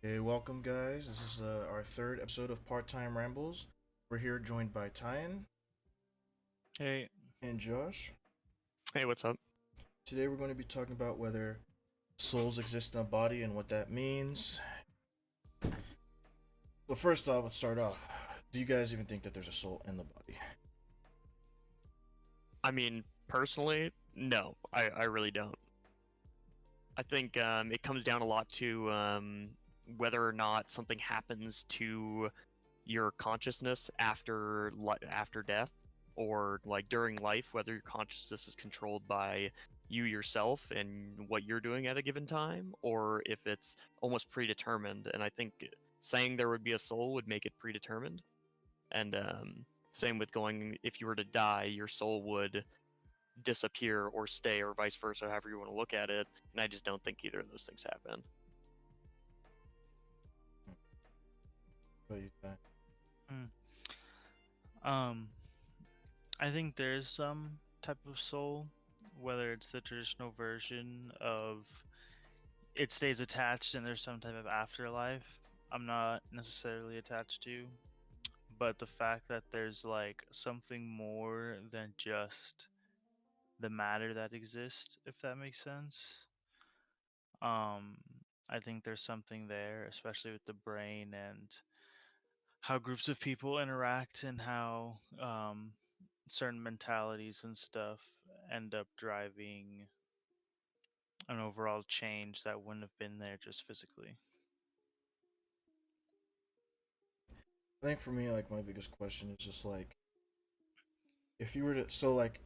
Hey, welcome, guys. This is our third episode of Part Time Rambles. We're here joined by Tyan Hey, and Josh. Hey, what's up? Today, we're going to be talking about whether souls exist in a body and what that means. Well, first off, let's start off. Do you guys even think that there's a soul in the body? I mean, personally, no, I really don't. I think it comes down a lot to whether or not something happens to your consciousness after death, or like during life, whether your consciousness is controlled by you yourself and what you're doing at a given time, or if it's almost predetermined. And I think saying there would be a soul would make it predetermined. And same with going, if you were to die, your soul would disappear or stay, or vice versa, however you want to look at it. And I just don't think either of those things happen. What do you think? um, I think there's some type of soul, whether it's the traditional version of it stays attached and there's some type of afterlife. I'm not necessarily attached to, but the fact that there's like something more than just the matter that exists, if that makes sense. Um, I think there's something there, especially with the brain and how groups of people interact and how certain mentalities and stuff end up driving an overall change that wouldn't have been there just physically. I think for me, like, my biggest question is just like, if you were to, so like,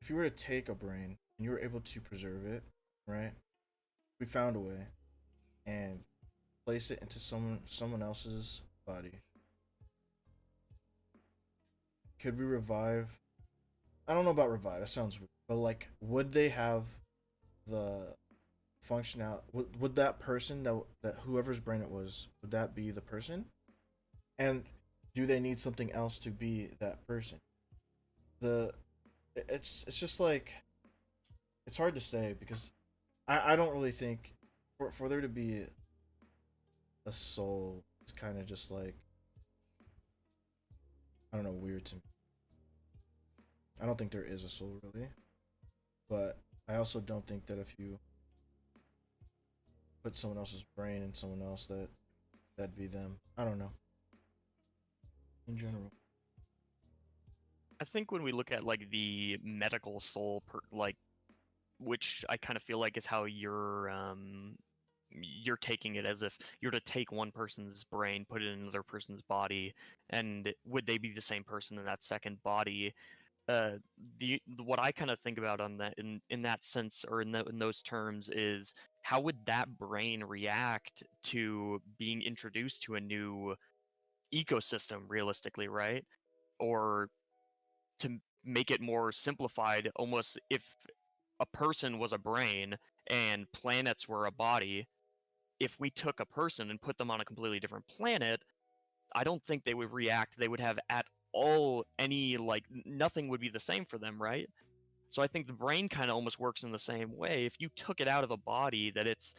if you were to take a brain and you were able to preserve it, right? We found a way and place it into someone else's body. Could we revive? I don't know about revive. That sounds weird. But like, would they have the function out? Would that person that whoever's brain it was, would that be the person? And do they need something else to be that person? The it's just like, it's hard to say because I don't really think for there to be a soul, it's kind of just like, I don't know, weird to me. I don't think there is a soul really, but I also don't think that if you put someone else's brain in someone else, that'd be them. I don't know. In general. I think when we look at like the medical soul, like, which I kind of feel like is how you're taking it, as if you're to take one person's brain, put it in another person's body, and would they be the same person in that second body? What I kind of think about on that, in that sense, or in those terms, is how would that brain react to being introduced to a new ecosystem, realistically, right? Or to make it more simplified, almost, if a person was a brain and planets were a body, if we took a person and put them on a completely different planet, I don't think they would react. They would have at all any, like, nothing would be the same for them, right? So I think the brain kind of almost works in the same way. If you took it out of a body that it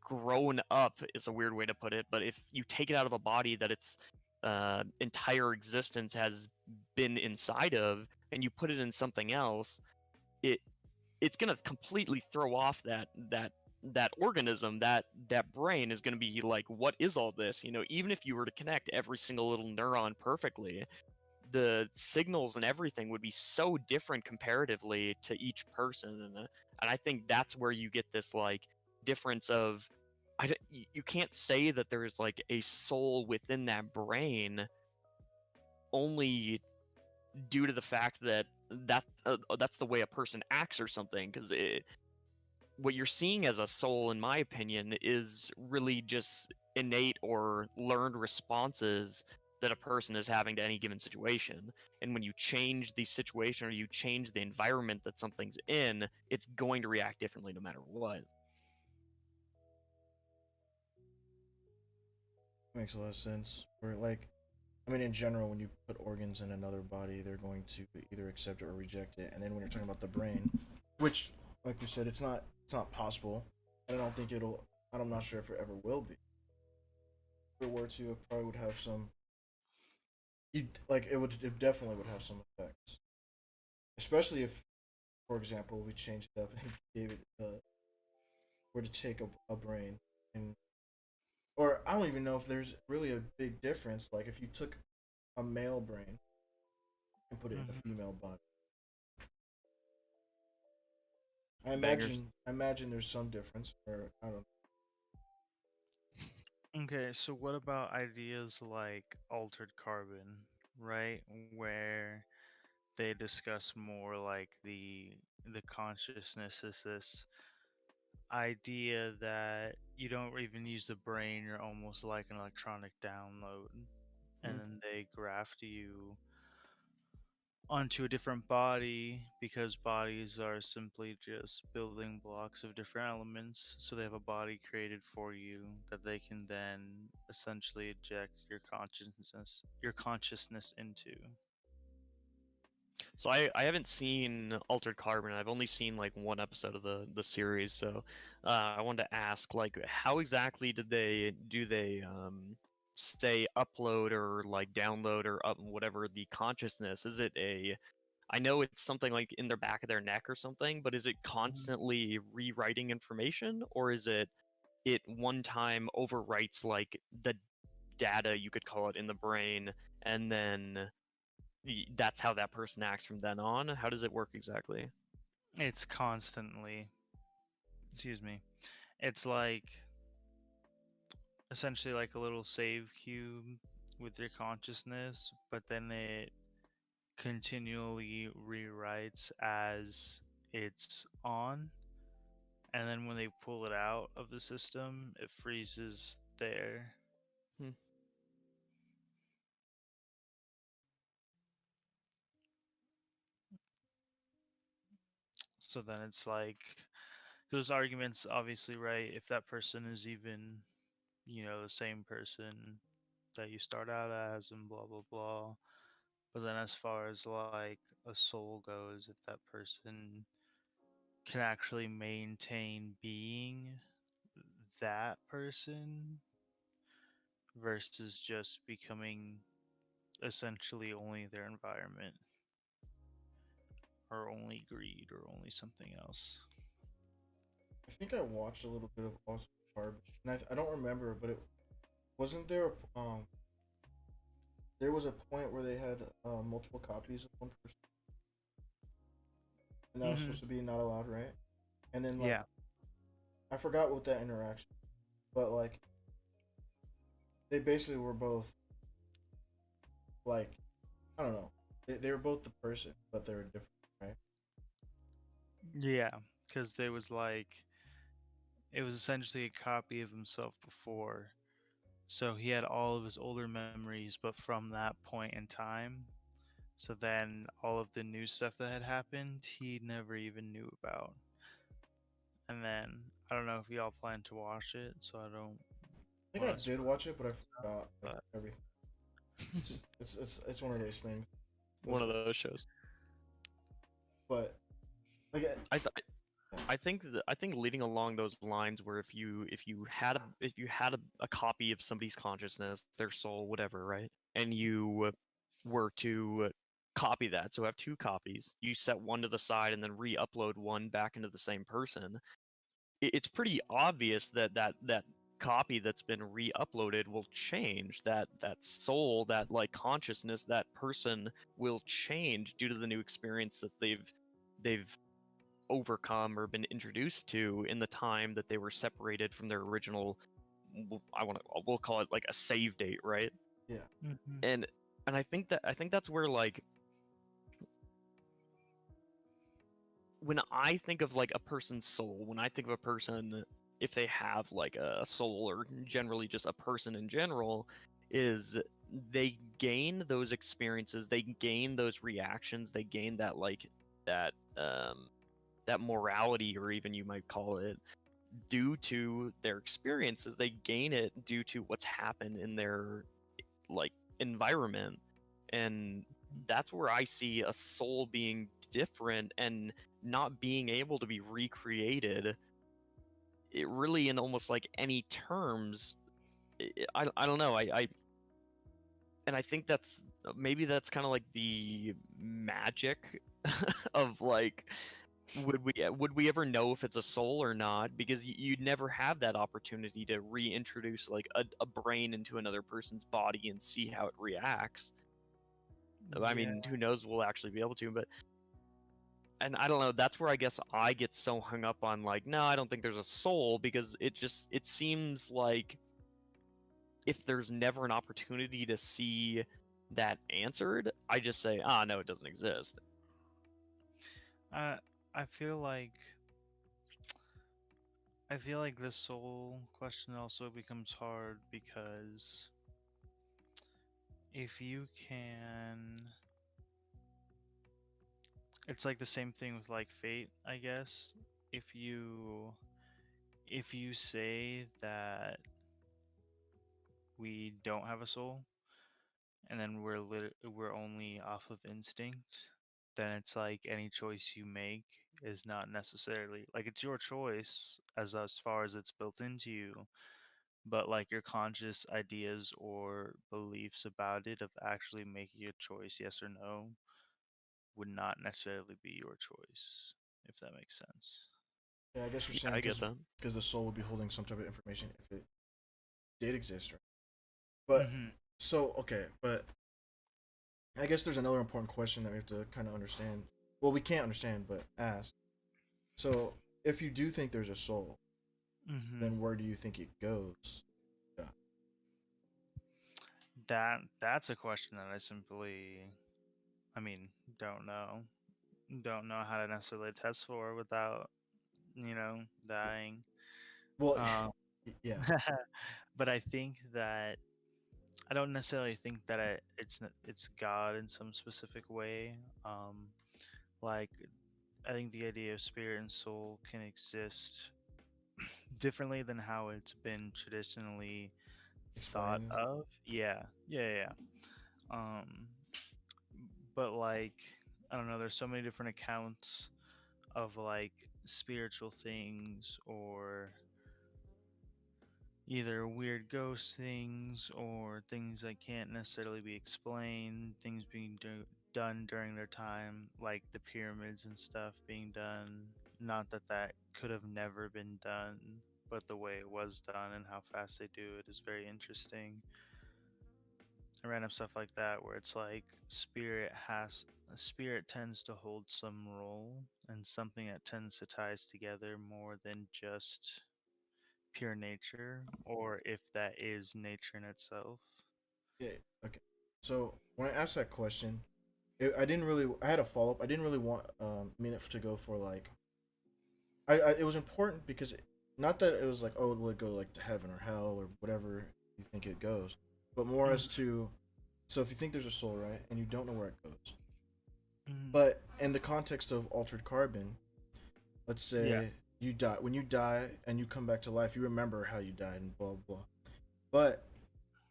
grown up, is a weird way to put it, but if you take it out of a body that its entire existence has been inside of, and you put it in something else, it it's gonna completely throw off that organism. That brain is gonna be like, what is all this? Even if you were to connect every single little neuron perfectly, the signals and everything would be so different comparatively to each person. And I think that's where you get this, like, difference of, you can't say that there's like a soul within that brain, only due to the fact that's the way a person acts or something. Because what you're seeing as a soul, in my opinion, is really just innate or learned responses that a person is having to any given situation. And when you change the situation, or you change the environment that something's in, it's going to react differently no matter what. Makes a lot of sense. Or like, I mean, in general, when you put organs in another body, they're going to either accept it or reject it. And then when you're talking about the brain, which, like you said, it's not possible. I don't think it'll. and I'm not sure if it ever will be. If it were to, it probably would have some. It definitely would have some effects, especially if, for example, we changed it up and gave it were to take a brain and, or I don't even know if there's really a big difference. Like if you took a male brain and put it in a Hmm. female body, Bangers. I imagine there's some difference, or I don't. Okay, so what about ideas like altered carbon, right? Where they discuss more like the consciousness is this idea that you don't even use the brain, you're almost like an electronic download, and Hmm. then they graft you onto a different body because bodies are simply just building blocks of different elements. So they have a body created for you that they can then essentially eject your consciousness into. So I haven't seen Altered Carbon. I've only seen like one episode of the series. So I wanted to ask, like, how exactly did they do they say upload or like download or up whatever the consciousness? Is it a I know it's something like in their back of their neck or something, but is it Mhm. constantly rewriting information, or is it one time overwrites like the data, you could call it, in the brain, and then that's how that person acts from then on? How does it work exactly? It's constantly, excuse me, it's like essentially like a little save cube with your consciousness, but then it continually rewrites as it's on, and then when they pull it out of the system, it freezes there. Hmm. So then it's like those arguments, obviously, right? If that person is even, the same person that you start out as, and blah blah blah. But then, as far as like a soul goes, if that person can actually maintain being that person versus just becoming essentially only their environment or only greed or only something else. I think I watched a little bit of Altered Carbon, and I don't remember, but it wasn't there. There was a point where they had multiple copies of one person, and that was Hmm. supposed to be not allowed, right? And then like Yeah. I forgot what that interaction, but like they basically were both like I don't know. They were both the person, but they were different, right? Yeah, because there was like it was essentially a copy of himself before. So he had all of his older memories, but from that point in time. So then all of the new stuff that had happened, he never even knew about. And then I don't know if y'all plan to watch it, so I don't I think I want to did spoil watch it, but I stuff. forgot like But everything. It's one of those things. Was One of those shows. but like I th- yeah. I think leading along those lines, where if you had a copy of somebody's consciousness, their soul, whatever, right, and you were to copy that, so have two copies, you set one to the side and then re-upload one back into the same person. It's pretty obvious that that copy that's been re-uploaded will change. That soul, that like consciousness, that person will change due to the new experience that they've overcome or been introduced to in the time that they were separated from their original. We'll call it like a save date, right? Yeah. hmm And I think that's where, like, when I think of like a person's soul, when I think of a person, if they have like a soul, or generally just a person in general, is they gain those experiences, they gain those reactions, they gain that like that that morality, or even you might call it, due to their experiences. They gain it due to what's happened in their like environment. And that's where I see a soul being different and not being able to be recreated. it really in almost like any terms. I don't know. I think that's maybe that's kind of like the magic of like would we ever know if it's a soul or not, because you'd never have that opportunity to reintroduce like a brain into another person's body and see how it reacts. I Yeah. mean, who knows, we'll actually be able to, but and I don't know, that's where I guess I get so hung up on like, no, I don't think there's a soul, because it seems like if there's never an opportunity to see that answered, I just say, ah, no, it doesn't exist. I I feel like the soul question also becomes hard because if you can, it's like the same thing with like fate, I guess. If you say that we don't have a soul and then we're only off of instinct, then it's like any choice you make is not necessarily like it's your choice as far as it's built into you, but like your conscious ideas or beliefs about it of actually making a choice, yes or no, would not necessarily be your choice, if that makes sense. Yeah, I guess you're Yeah, saying I get that. because the soul would be holding some type of information if it did exist, right? But Mm-hmm. so okay, but I guess there's another important question that we have to kind of understand. Well, we can't understand, but ask. So, if you do think there's a soul, Mm-hmm. then where do you think it goes? Yeah. That's a question that I simply, I mean, don't know. Don't know how to necessarily test for without, dying. Well, Um, yeah. but I think that I don't necessarily think that it's God in some specific way. Like I think the idea of spirit and soul can exist differently than how it's been traditionally thought Explain. of. Yeah, yeah, yeah. Um, but like I don't know. There's so many different accounts of like spiritual things or either weird ghost things or things that can't necessarily be explained, things being done during their time, like the pyramids and stuff being done. Not that that could have never been done, but the way it was done and how fast they do it is very interesting. And random stuff like that, where it's like spirit tends to hold some role and something that tends to tie us together more than just pure nature, or if that is nature in itself. Yeah. Okay. So when I asked that question, I didn't really. I had a follow up. I didn't really want mean it to go for like. It was important because not that it was like, oh, will it go like to heaven or hell or whatever you think it goes, but more Mm-hmm. as to, so if you think there's a soul, right, and you don't know where it goes, Mm-hmm. but in the context of altered carbon, let's Yeah. say you die. When you die and you come back to life, you remember how you died and blah blah. But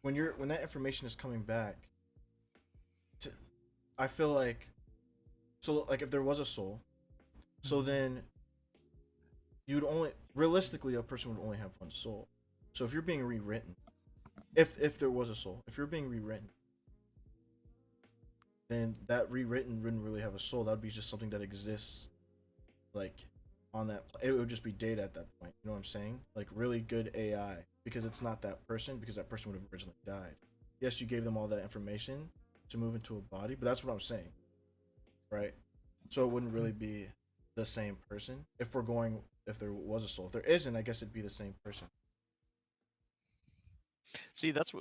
when that information is coming back, to, I feel like, so like if there was a soul, so Mm-hmm. then you'd only realistically a person would only have one soul. So if you're being rewritten, if there was a soul, if you're being rewritten, then that rewritten wouldn't really have a soul. That would be just something that exists like on that. It would just be data at that point. You know what I'm saying? Like really good AI, because it's not that person, because that person would have originally died. Yes, you gave them all that information to move into a body, but that's what I'm saying, right? So it wouldn't really be the same person if we're going, if there was a soul. If there isn't, I guess it'd be the same person. See, that's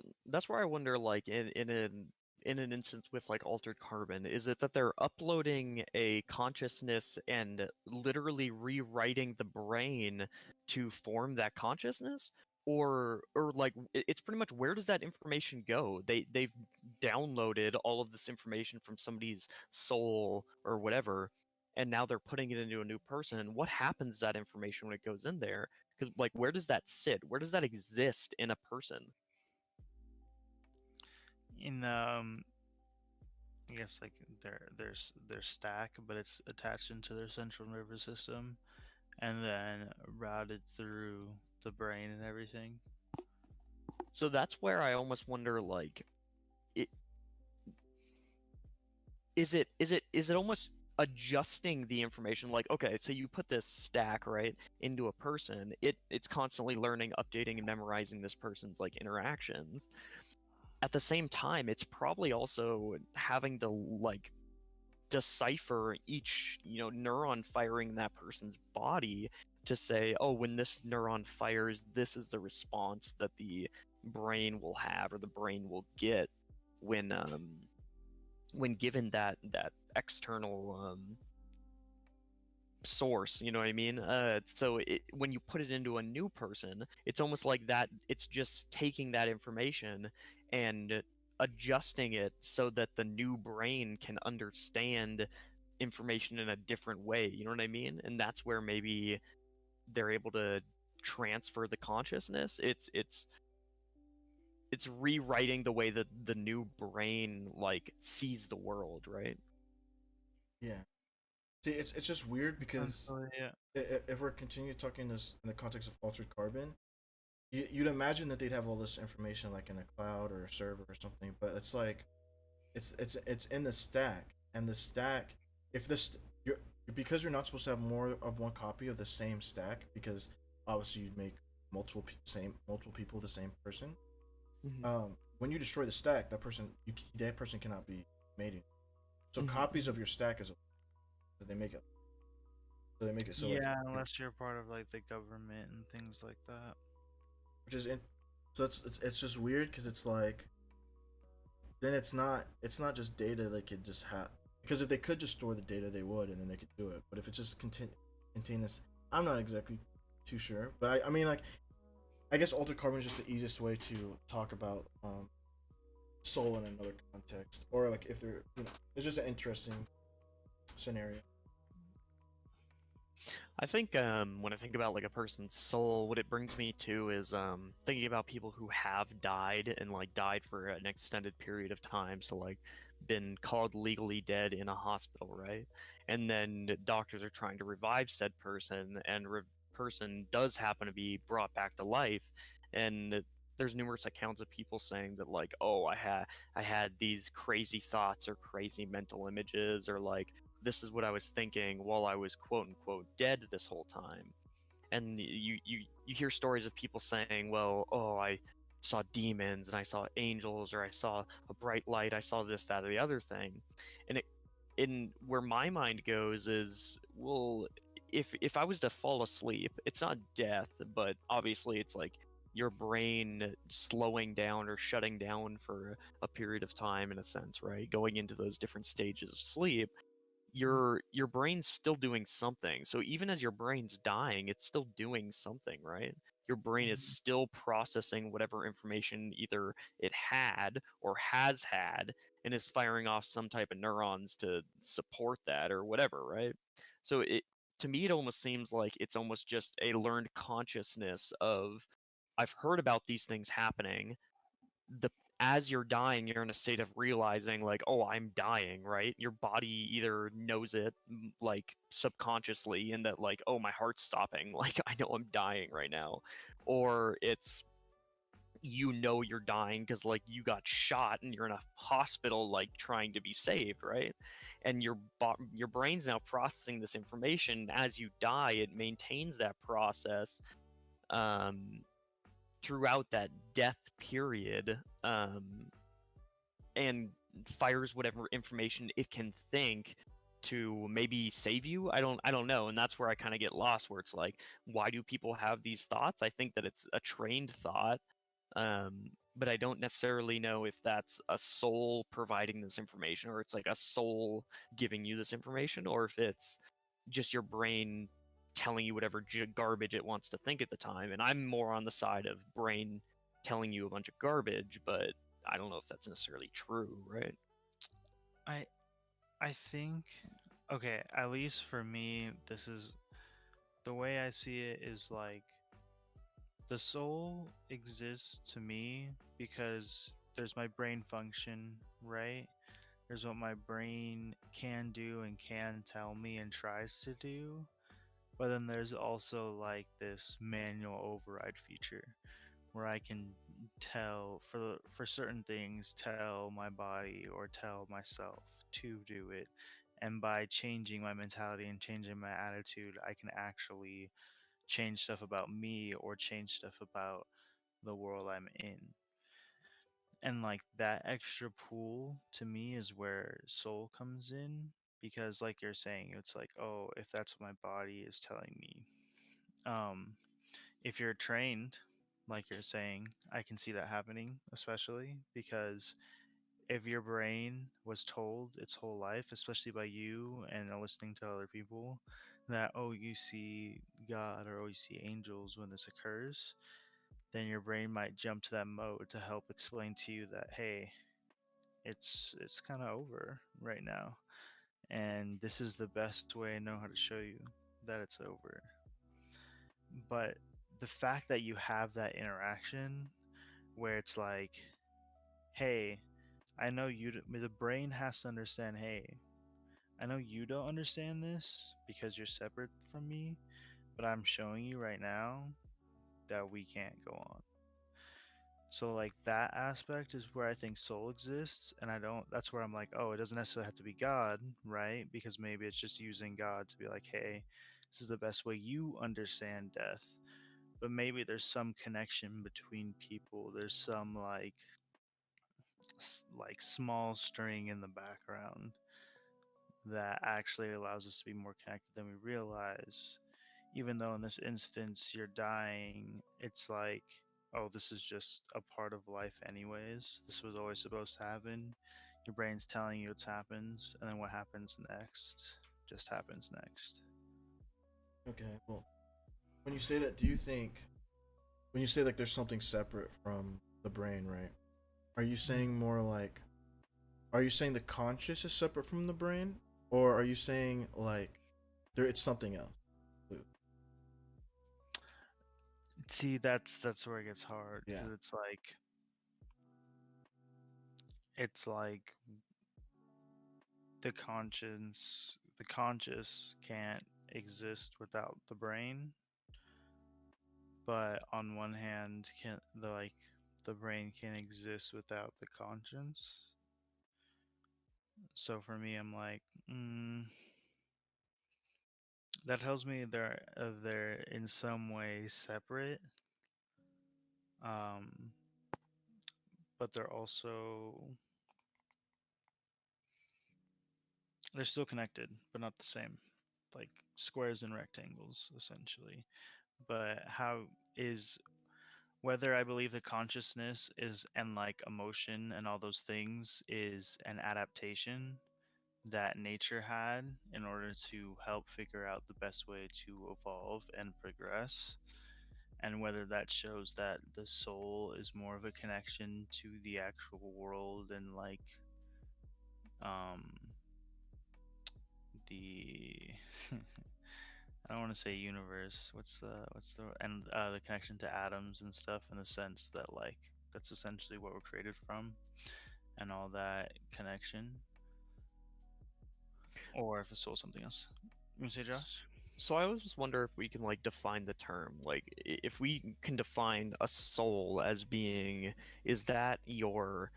where I wonder, like in an instance with like altered carbon, is it that they're uploading a consciousness and literally rewriting the brain to form that consciousness? Or like it's pretty much, where does that information go? They've downloaded all of this information from somebody's soul or whatever, and now they're putting it into a new person. And what happens to that information when it goes in there? Because like, where does that sit? Where does that exist in a person? In I guess like their stack, but it's attached into their central nervous system, and then routed through the brain and everything. So that's where I almost wonder, like, it, is it almost adjusting the information? Like, okay, so you put this stack right into a person, it's constantly learning, updating, and memorizing this person's like interactions. At the same time, it's probably also having to like decipher each neuron firing in that person's body to say, oh, when this neuron fires, this is the response that the brain will have or the brain will get when given that external source, you know what I mean? So when you put it into a new person, it's almost like that. It's just taking that information and adjusting it so that the new brain can understand information in a different way. You know what I mean? And that's where maybe they're able to transfer the consciousness. It's rewriting the way that the new brain like sees the world, right? Yeah. See, it's just weird because Essentially, yeah. if we're continuing talking this in the context of altered carbon, you'd imagine that they'd have all this information like in a cloud or a server or something, but it's like it's in the stack, and the stack, if this you're because you're not supposed to have more of one copy of the same stack, because obviously you'd make multiple people the same person. Mm-hmm. When you destroy the stack, that person cannot be made anymore. So Mm-hmm. copies of your stack is so they make it so like, Yeah, unless you're part of like the government and things like that. which is in so it's just weird because it's like then it's not just data they could just have, because if they could just store the data they would, and then they could do it, but if it just contain this, I'm not exactly too sure, but I mean, like, I guess altered carbon is just the easiest way to talk about soul in another context, or like if they're it's just an interesting scenario. I think when I think about like a person's soul, what it brings me to is thinking about people who have died and like died for an extended period of time. So like been called legally dead in a hospital, right? And then doctors are trying to revive said person, and person does happen to be brought back to life, and there's numerous accounts of people saying that like, oh, I had these crazy thoughts or crazy mental images, or like this is what I was thinking while I was quote unquote dead this whole time. And you hear stories of people saying, well, oh, I saw demons and I saw angels, or I saw a bright light, I saw this, that, or the other thing. And it in where my mind goes is, well, if I was to fall asleep, it's not death, but obviously it's like your brain slowing down or shutting down for a period of time, in a sense, right? Going into those different stages of sleep, your brain's still doing something. So even as your brain's dying, it's still doing something, right? Your brain is still processing whatever information either it had or has had, and is firing off some type of neurons to support that or whatever, right? So it to me it almost seems like it's almost just a learned consciousness of, I've heard about these things happening. the as you're dying, you're in a state of realizing like, oh, I'm dying, right? Your body either knows it like subconsciously, and that like, oh, my heart's stopping, like I know I'm dying right now, or it's, you're dying because like you got shot and you're in a hospital like trying to be saved, right? And your brain's now processing this information. As you die, it maintains that process um throughout that death period, and fires whatever information it can think to maybe save you. I don't know, and that's where I kind of get lost, where it's like, why do people have these thoughts? I think that it's a trained thought, um, but I don't necessarily know if that's a soul providing this information, or it's like a soul giving you this information, or if it's just your brain telling you whatever garbage it wants to think at the time. And I'm more on the side of brain telling you a bunch of garbage, but I don't know if that's necessarily true, right? I I think, okay, at least for me, this is the way I see it is like the soul exists to me because there's my brain function, right? There's what my brain can do and can tell me and tries to do. But then there's also like this manual override feature where I can tell for certain things, tell my body or tell myself to do it. And by changing my mentality and changing my attitude, I can actually change stuff about me or change stuff about the world I'm in. And like that extra pool to me is where soul comes in, because like you're saying, it's like, oh, if that's what my body is telling me. Um if you're trained, like you're saying, I can see that happening, especially because if your brain was told its whole life, especially by you and listening to other people, that, oh, you see God or oh, you see angels when this occurs, then your brain might jump to that mode to help explain to you that, hey, it's kind of over right now, and this is the best way I know how to show you that it's over. But the fact that you have that interaction where it's like, hey, I know the brain has to understand, hey, I know you don't understand this because you're separate from me, but I'm showing you right now that we can't go on. So like that aspect is where I think soul exists, and I don't. That's where I'm like, oh, it doesn't necessarily have to be God, right? Because maybe it's just using God to be like, hey, this is the best way you understand death. But maybe there's some connection between people. There's some like small string in the background that actually allows us to be more connected than we realize. Even though in this instance you're dying, it's like, oh, this is just a part of life, anyways. This was always supposed to happen. Your brain's telling you it happens, and then what happens next just happens next. Okay, well, when you say that, do you think when you say like there's something separate from the brain, right? Are you Mm. saying more like are you saying the conscious is separate from the brain, or are you saying like there it's something else? See, that's where it gets hard Yeah. because it's like the conscious can't exist without the brain, but on one hand, can the brain can't exist without the conscience. So for me, I'm like, that tells me they're in some way separate, um, but they're still connected, but not the same, like squares and rectangles essentially. But how is whether I believe the consciousness is and like emotion and all those things is an adaptation that nature had in order to help figure out the best way to evolve and progress, and whether that shows that the soul is more of a connection to the actual world and like um the I don't want to say universe. What's the and the connection to atoms and stuff, in the sense that like that's essentially what we're created from and all that connection, or if it's soul something else. You say, S- Josh? So I always just wonder if we can like define the term. Like if we can define a soul as being, is that your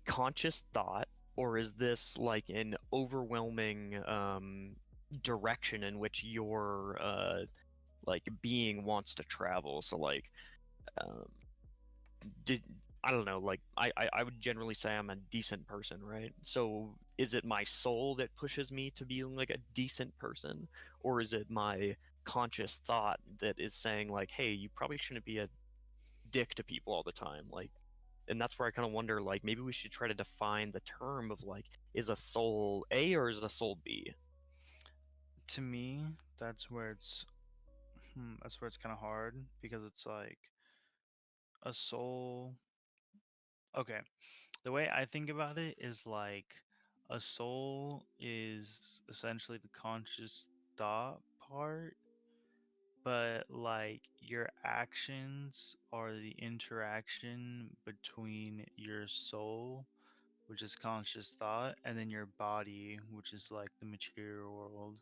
conscious thought, or is this like an overwhelming direction in which your like being wants to travel? So like um did I don't know, like I would generally say I'm a decent person, right? So is it my soul that pushes me to be like a decent person, or is it my conscious thought that is saying like, hey, you probably shouldn't be a dick to people all the time, like, and that's where I kind of wonder, like, maybe we should try to define the term of like, is a soul A or is a soul B? To me, that's where it's kind of hard, because it's like a soul. Okay, the way I think about it is like a soul is essentially the conscious thought part, but like your actions are the interaction between your soul, which is conscious thought, and then your body, which is like the material world.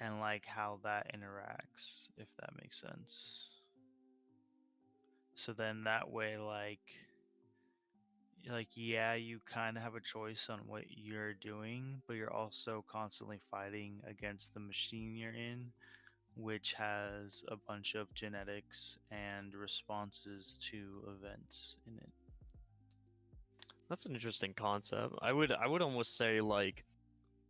and like how that interacts, if that makes sense. So then that way, like yeah, you kind of have a choice on what you're doing, but you're also constantly fighting against the machine you're in, which has a bunch of genetics and responses to events in it. That's an interesting concept. I would almost say like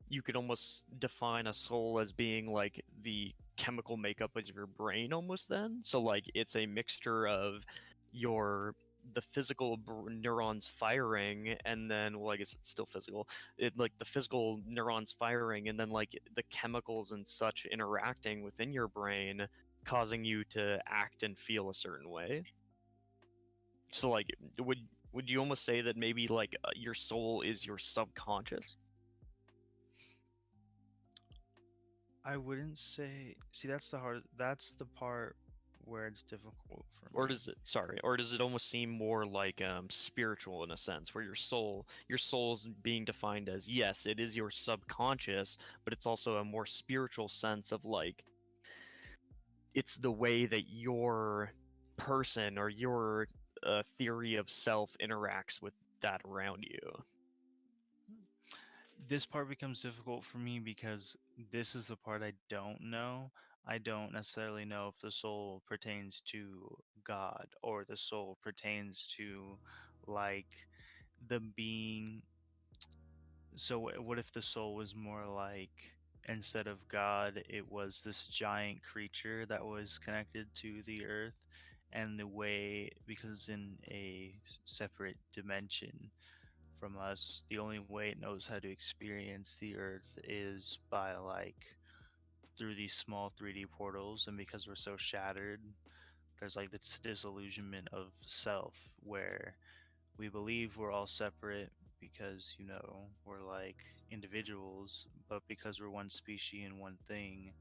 you could almost define a soul as being like the chemical makeup of your brain almost then. So like it's a mixture of your the physical neurons firing and then well I guess it's still physical. It like the physical neurons firing and then like the chemicals and such interacting within your brain causing you to act and feel a certain way. So like would you almost say that maybe like your soul is your subconscious? I wouldn't say. See, that's the hard. That's the part where it's difficult for Or me. does it sorry, or does it almost seem more like spiritual in a sense where your soul's being defined as yes, it is your subconscious, but it's also a more spiritual sense of like it's the way that your person or your theory of self interacts with that around you. This part becomes difficult for me because this is the part I don't know. I don't necessarily know if the soul pertains to God or the soul pertains to like the being. So what if the soul was more like, instead of God, it was this giant creature that was connected to the earth, and the way, because it's in a separate dimension from us, the only way it knows how to experience the earth is by like through these small 3D portals, and because we're so shattered, there's like this disillusionment of self where we believe we're all separate because, we're like individuals, but because we're one species and one thing,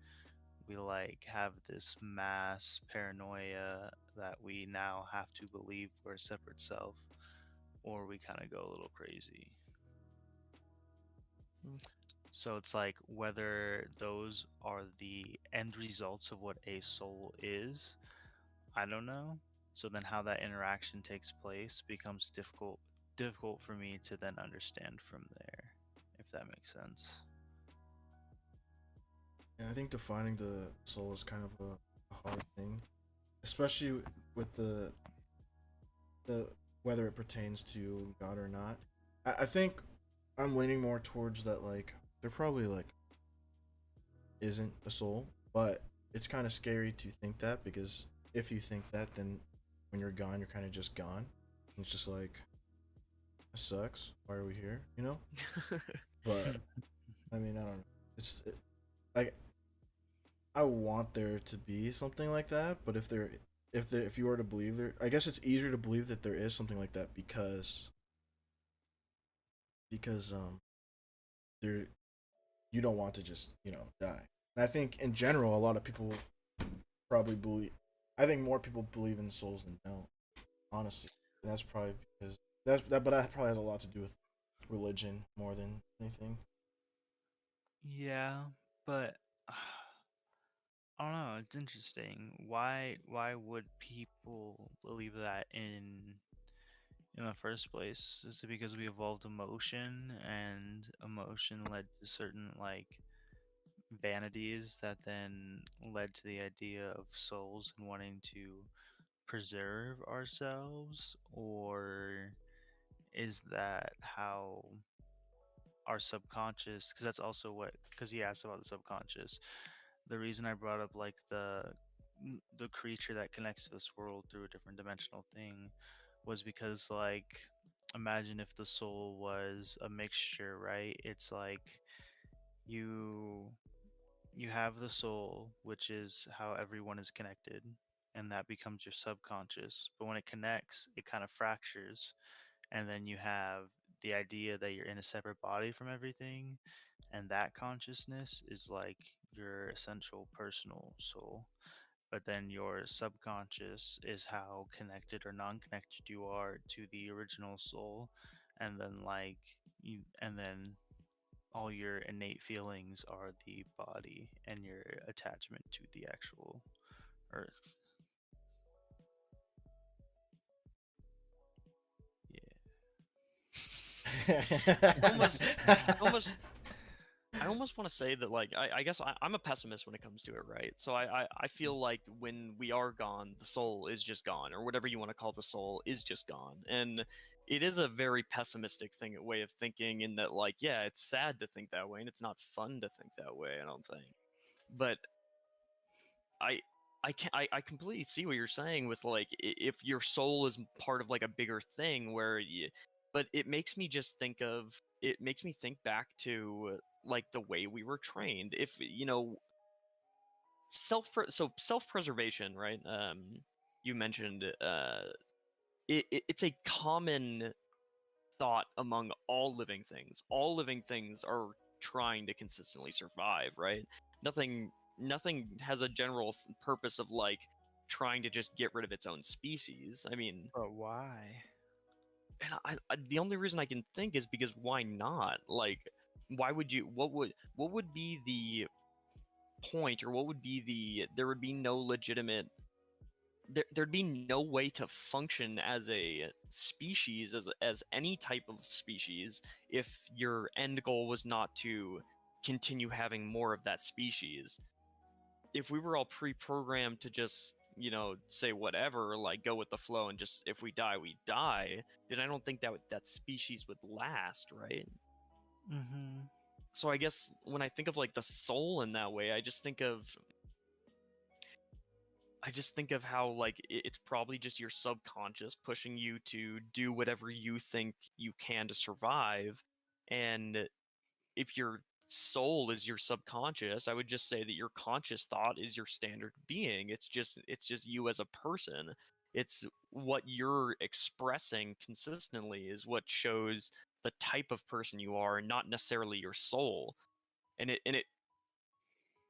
we like have this mass paranoia that we now have to believe we're a separate self, or we kind of go a little crazy. Mm. So it's like whether those are the end results of what a soul is, I don't know. So then how that interaction takes place becomes difficult for me to then understand from there, if that makes sense. And I think defining the soul is kind of a hard thing, especially with the whether it pertains to God or not. I think I'm leaning more towards that. Like there probably like isn't a soul, but it's kind of scary to think that because if you think that, then when you're gone, you're kind of just gone. It's just like it sucks. Why are we here? You know. But I mean, I don't know. Like I want there to be something like that, but if you were to believe there, I guess it's easier to believe that there is something like that because there you don't want to just die. And I think in general, a lot of people probably believe. I think more people believe in souls than don't. Honestly, and that's probably because but that probably has a lot to do with religion more than anything. Yeah, but I don't know, it's interesting. Why would people believe that in the first place? Is it because we evolved emotion and emotion led to certain like vanities that then led to the idea of souls and wanting to preserve ourselves, or is that how our subconscious, because that's also what, because he asked about the subconscious, the reason I brought up like the creature that connects to this world through a different dimensional thing was because, like, imagine if the soul was a mixture, right? It's like you you have the soul, which is how everyone is connected, and that becomes your subconscious. But when it connects, it kind of fractures, and then you have the idea that you're in a separate body from everything, and that consciousness is like your essential personal soul. But then your subconscious is how connected or non-connected you are to the original soul, and then like and then all your innate feelings are the body and your attachment to the actual earth. Almost, almost I almost want to say that, like, I guess I'm a pessimist when it comes to it, right? So I feel like when we are gone, the soul is just gone, or whatever you want to call the soul is just gone. And it is a very pessimistic way of thinking, in that, like, yeah, it's sad to think that way, and it's not fun to think that way, I don't think. But I I completely see what you're saying with, like, if your soul is part of like a bigger thing where you, but it makes me think back to like the way we were trained. If you know, self-preservation, right? You mentioned it's a common thought among all living things. All living things are trying to consistently survive, right? Nothing has a general purpose of like trying to just get rid of its own species. I mean, But why? and the only reason I can think is because why not? Like, why would you? What would be the point, or what would be the? There would be no legitimate, there'd be no way to function as a species, as any type of species, if your end goal was not to continue having more of that species. If we were all pre-programmed to just, you know, say whatever, like go with the flow, and just if we die we die, then I don't think that species would last, right? Mm-hmm. So I guess when I think of like the soul in that way, I just think of how, like, it's probably just your subconscious pushing you to do whatever you think you can to survive. And if your soul is your subconscious, I would just say that your conscious thought is your standard being. It's just you as a person. It's what you're expressing consistently is what shows the type of person you are, and not necessarily your soul. And it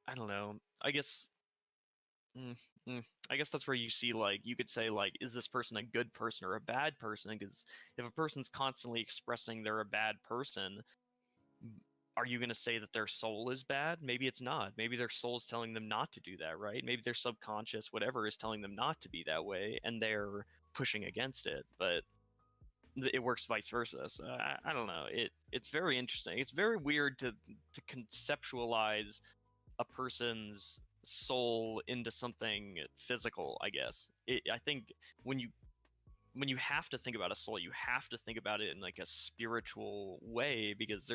I don't know. Mm, I guess that's where you see, like, you could say, like, is this person a good person or a bad person? Because if a person's constantly expressing they're a bad person, are you going to say that their soul is bad? Maybe it's not. Maybe their soul is telling them not to do that, right? Maybe their subconscious, whatever, is telling them not to be that way, and they're pushing against it. But it works vice versa. So I don't know. It's very interesting. It's very weird to conceptualize a person's soul into something physical, I guess. I think when you have to think about a soul, you have to think about it in like a spiritual way, because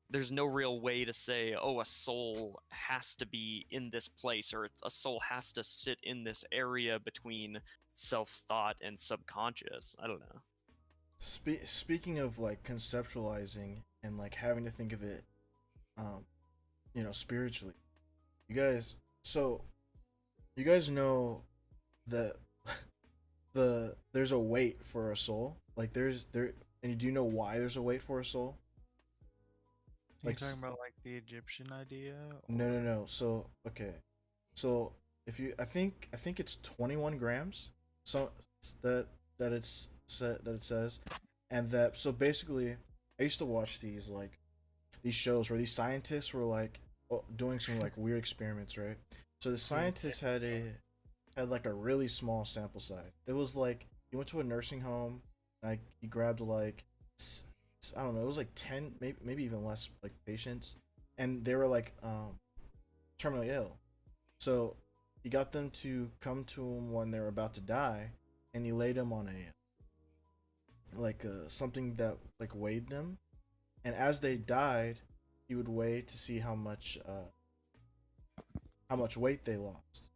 there's no real way to say, oh, a soul has to be in this place, or a soul has to sit in this area between self-thought and subconscious. I don't know. Speaking of like conceptualizing and like having to think of it, um, spiritually, you guys. So, you guys know that there's a weight for a soul. Like and do you know why there's a weight for a soul? You Like, talking about like the Egyptian idea? no, Or... no, no. So, okay. So, if you, I think it's 21 grams. So that that it's that it says, and that, so basically, I used to watch these shows where these scientists were like doing some like weird experiments, right? So the scientists had like a really small sample size. It was like he went to a nursing home, like he grabbed like I don't know, it was like 10, maybe even less, like patients, and they were like terminally ill. So he got them to come to him when they were about to die, and he laid them on something that like weighed them, and as they died, he would weigh to see how much weight they lost,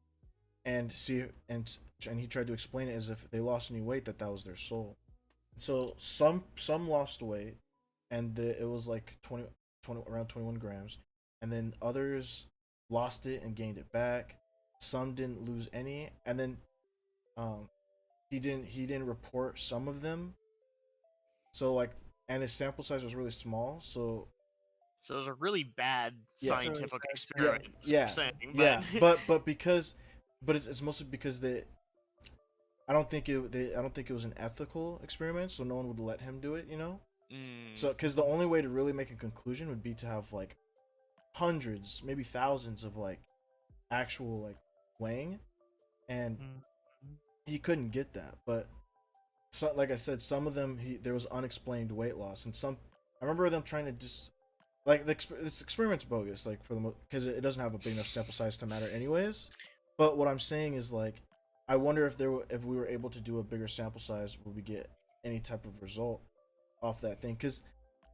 and see and he tried to explain it as if they lost any weight, that was their soul. So some lost weight, and it was like 20 around 21 grams, and then others lost it and gained it back. Some didn't lose any, and then um he didn't report some of them. So like, and his sample size was really small. So So it was a really bad yeah, scientific yeah, experiment, is what yeah, you're saying, yeah. but But it's mostly because I don't think it was an ethical experiment, so no one would let him do it. Mm. So, because the only way to really make a conclusion would be to have like hundreds, maybe thousands of like actual like weighing, and Mhm. he couldn't get that. But so, like I said, some of them there was unexplained weight loss, and some I remember them trying to just like this experiment's bogus, like for the because it doesn't have a big enough sample size to matter anyways. But what I'm saying is like, I wonder if if we were able to do a bigger sample size, would we get any type of result off that thing? Because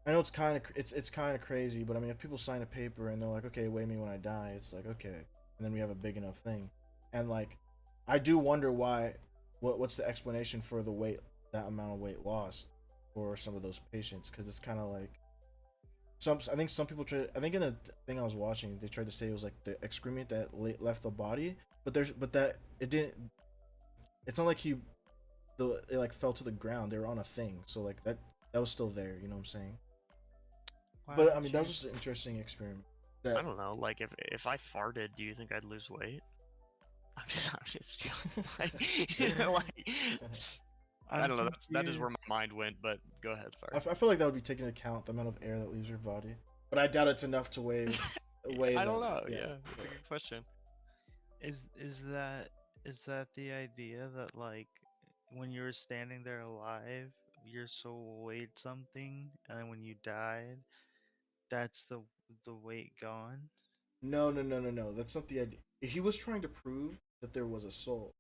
I know it's kind of crazy, but I mean, if people sign a paper and they're like, okay, weigh me when I die, it's like okay, and then we have a big enough thing, and like, I do wonder why, what's the explanation for the weight, that amount of weight lost for some of those patients? Because it's kind of like I think some people try. I think in a thing I was watching, they tried to say it was like the excrement that left the body, but that it didn't. It's not like it like fell to the ground. They were on a thing, so like that was still there. You know what I'm saying? Why But I would mean, that was you? just an interesting experiment. I That don't know. Like if I farted, do you think I'd lose weight? I'm just like, like I I'm don't know. That is confused. where my mind went. But go ahead. Sorry. I feel like that would be taking into account the amount of air that leaves your body. But I doubt it's enough to weigh I that. don't know. Yeah. Yeah, that's a good question. Is is that is that the idea that like when you were standing there alive, your soul weighed something, and then when you died, that's the weight gone? No, no, no, no, no. That's not the idea. He was trying to prove that there was a soul.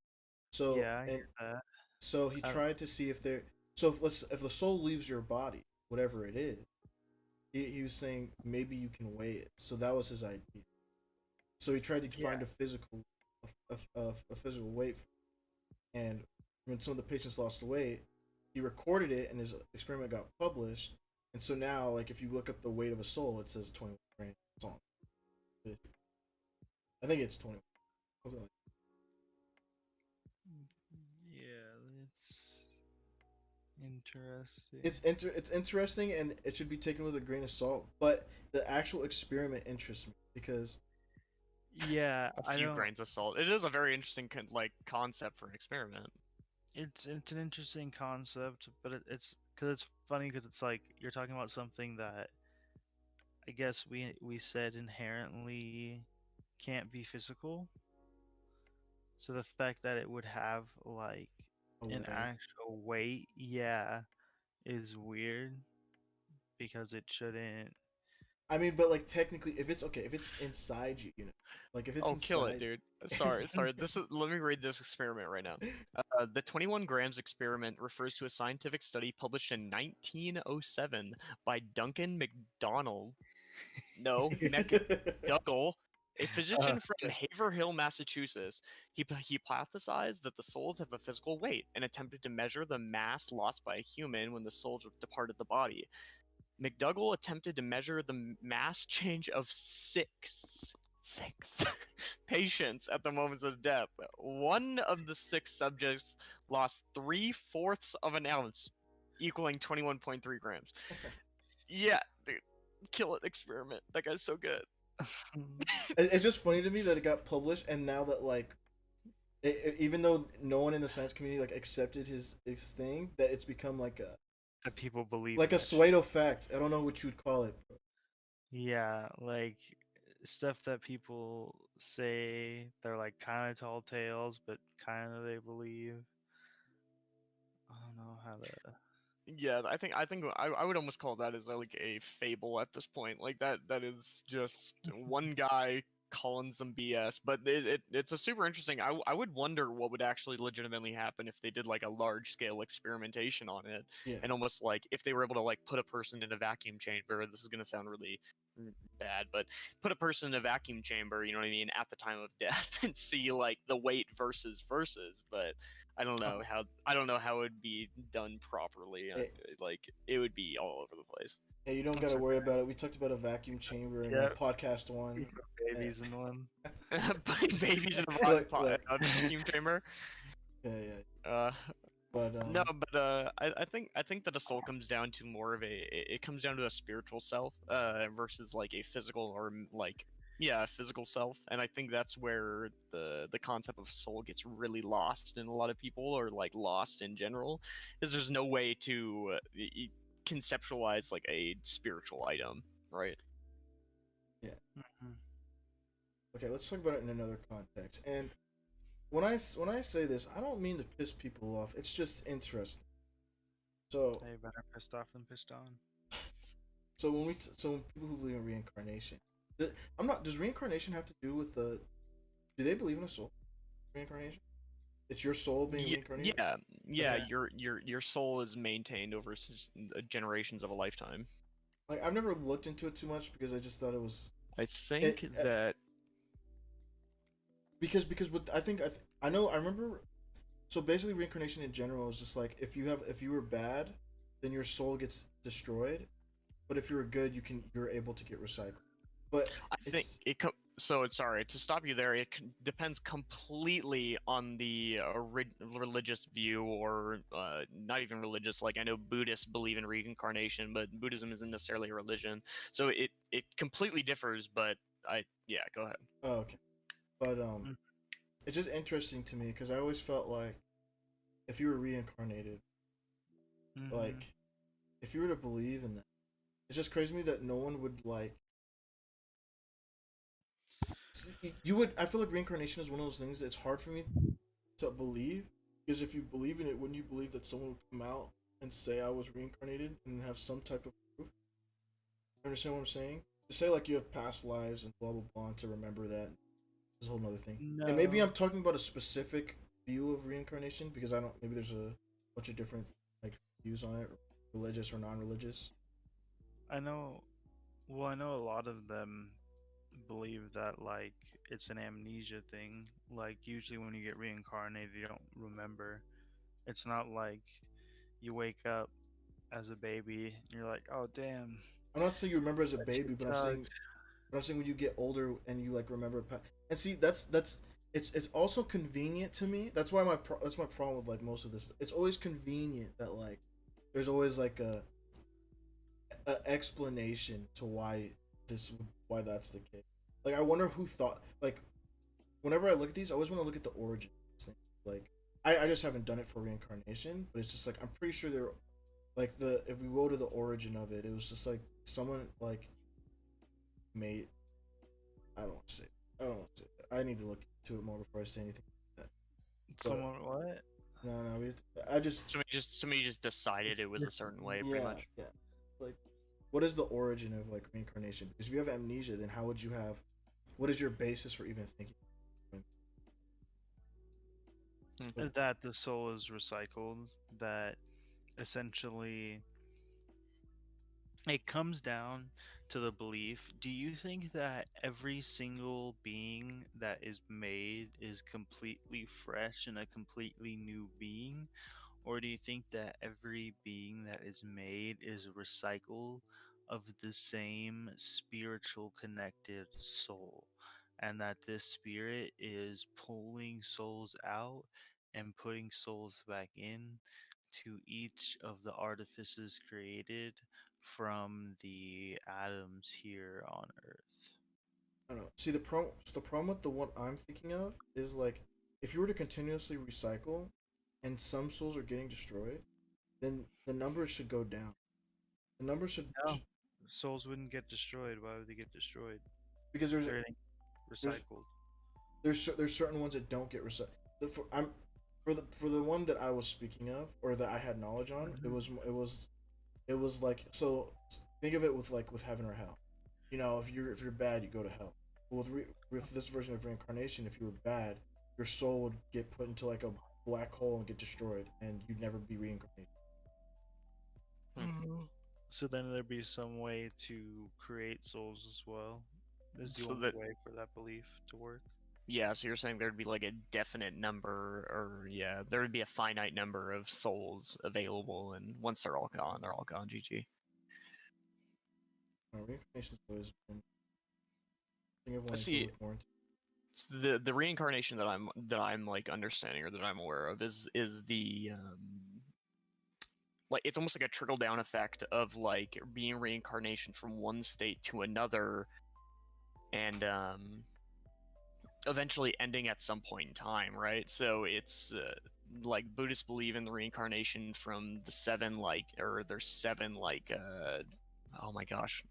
So Yeah, I and hear that. so he Uh, tried to see if there. So if the soul leaves your body, whatever it is, he was saying maybe you can weigh it. So that was his idea. So he tried to yeah, find a physical weight, and when some of the patients lost weight, he recorded it, and his experiment got published. And so now, like, if you look up the weight of a soul, it says 21 grams. It's on. I think it's 21. Something like yeah, it's interesting. it's interesting, and it should be taken with a grain of salt. But the actual experiment interests me because Yeah, A I few don't. grains of salt. It is a very interesting like concept for an experiment. It's an interesting concept, but it's because it's funny because it's like you're talking about something that I guess we said inherently can't be physical. So the fact that it would have like an away. actual weight, yeah, is weird because it shouldn't. I mean, but like technically, if it's okay, if it's inside you, like if it's Oh, kill it, inside. dude. Sorry. This is. Let me read this experiment right now. The 21 grams experiment refers to a scientific study published in 1907 by Duncan McDonald. No, McDougall, a Uh, physician from Haverhill, Massachusetts. He hypothesized that the souls have a physical weight and attempted to measure the mass lost by a human when the souls departed the body. McDougall attempted to measure the mass change of six patients at the moments of death. One of the six subjects lost 3/4 of an ounce, equaling 21.3 grams. Yeah, dude, kill it experiment. That guy's so good. It's just funny to me that it got published, and now that like, even though no one in the science community like accepted his thing, that it's become that people believe like a that shit. pseudo fact. I don't know what you'd call it. Yeah, like stuff that people say they're like kind of tall tales, but kind of they believe. I don't know how to. Yeah, I would almost call that as like a fable at this point. Like that is just one guy calling some BS. But it's a super interesting. I would wonder what would actually legitimately happen if they did like a large scale experimentation on it, Yeah. and almost like if they were able to like put a person in a vacuum chamber. This is gonna sound really bad, but put a person in a vacuum chamber, you know what I mean, at the time of death, and see like the weight versus. But Oh, I don't know how it would be done properly. It, Like it would be all over the place. yeah, you don't that's gotta okay. worry about it. We talked about a vacuum chamber in Yep, podcast we one. put Eh, babies in one. Putting babies in look, a vacuum chamber. yeah, yeah. Uh, But no, but I think that a soul comes down to more of it comes down to a spiritual self versus like a physical or like yeah, a physical self, and I think that's where the concept of soul gets really lost in a lot of people, or like lost in general, is there's no way to conceptualized like a spiritual item, right? Mhm. Okay, let's talk about it in another context. And when I say this, I don't mean to piss people off. It's just interesting. So Hey, better pissed off than pissed on. so when people who believe in reincarnation, I'm not. Does reincarnation have to do with the? Do they believe in a soul? Reincarnation? It's your soul being reincarnated. Yeah. Okay. Your soul is maintained over generations of a lifetime. Like I've never looked into it too much because I just thought it was I it, think that because with I know I remember. So basically, reincarnation in general is just like if you were bad, then your soul gets destroyed, but if you were good, you're able to get recycled. But I think it's so. Sorry to stop you there. It depends completely on the religious view, or not even religious. Like I know Buddhists believe in reincarnation, but Buddhism isn't necessarily a religion, so it completely differs. But go ahead. oh, okay. But Mm. it's just interesting to me because I always felt like if you were reincarnated, Mhm. like if you were to believe in that, it's just crazy to me that no one would like. You would. I feel like reincarnation is one of those things that's hard for me to believe because if you believe in it, wouldn't you believe that someone would come out and say I was reincarnated and have some type of proof? You understand what I'm saying? To say like you have past lives and blah blah blah and to remember that is a whole other thing. And maybe No, I'm talking about a specific view of reincarnation because I don't. Maybe there's a bunch of different like views on it, religious or non-religious. I know. Well, I know a lot of them believe that like it's an amnesia thing. Like usually when you get reincarnated, you don't remember. It's not like you wake up as a baby and you're like, oh damn, I'm not saying you remember as a that baby, shit but I'm saying sucked. when you get older and you like remember and see that's it's also convenient to me. That's why that's my problem with like most of this. It's always convenient that like there's always like a explanation to why that's the case. Like I wonder who thought like whenever I look at these, I always want to look at the origin of these things. Like I just haven't done it for reincarnation, but it's just like I'm pretty sure they're like the if we go to the origin of it, it was just like someone like made I don't want to say. I don't want to say that. I need to look into it more before I say anything like that. But Someone what? no, I just Somebody just decided it was a certain way, pretty yeah, much. yeah. Like, what is the origin of like reincarnation? Because if you have amnesia, then how would you have? What is your basis for even thinking? Hmm. But That the soul is recycled. That essentially it comes down to the belief. Do you think that every single being that is made is completely fresh and a completely new being? Or do you think that every being that is made is a recycle of the same spiritual connected soul? And that this spirit is pulling souls out and putting souls back in to each of the artifices created from the atoms here on Earth? I don't know. See the problem with the one I'm thinking of is like if you were to continuously recycle, and some souls are getting destroyed, then the numbers should go down. The numbers No, should souls wouldn't get destroyed. Why would they get destroyed? because They're getting there's recycled. there's certain ones that don't get reset. I'm for the one that I was speaking of or that I had knowledge on. Mhm. It was like so. Think of it with like with heaven or hell. You know, if you're bad, you go to hell. Well, with this version of reincarnation, if you were bad, your soul would get put into like a black hole and get destroyed, and you'd never be reincarnated. Hmm. So then there'd be some way to create souls as well. Is the So only that way for that belief to work. Yeah, so you're saying there'd be like a definite number, or yeah, there would be a finite number of souls available, and once they're all gone, they're all gone. GG. Reincarnation's always been a thing of wanting to See, look more into. the reincarnation that I'm like understanding, or that I'm aware of, is the like it's almost like a trickle down effect of like being reincarnation from one state to another, and eventually ending at some point in time, right? So it's like Buddhists believe in the reincarnation from the seven, like, or there's seven, like, oh my gosh,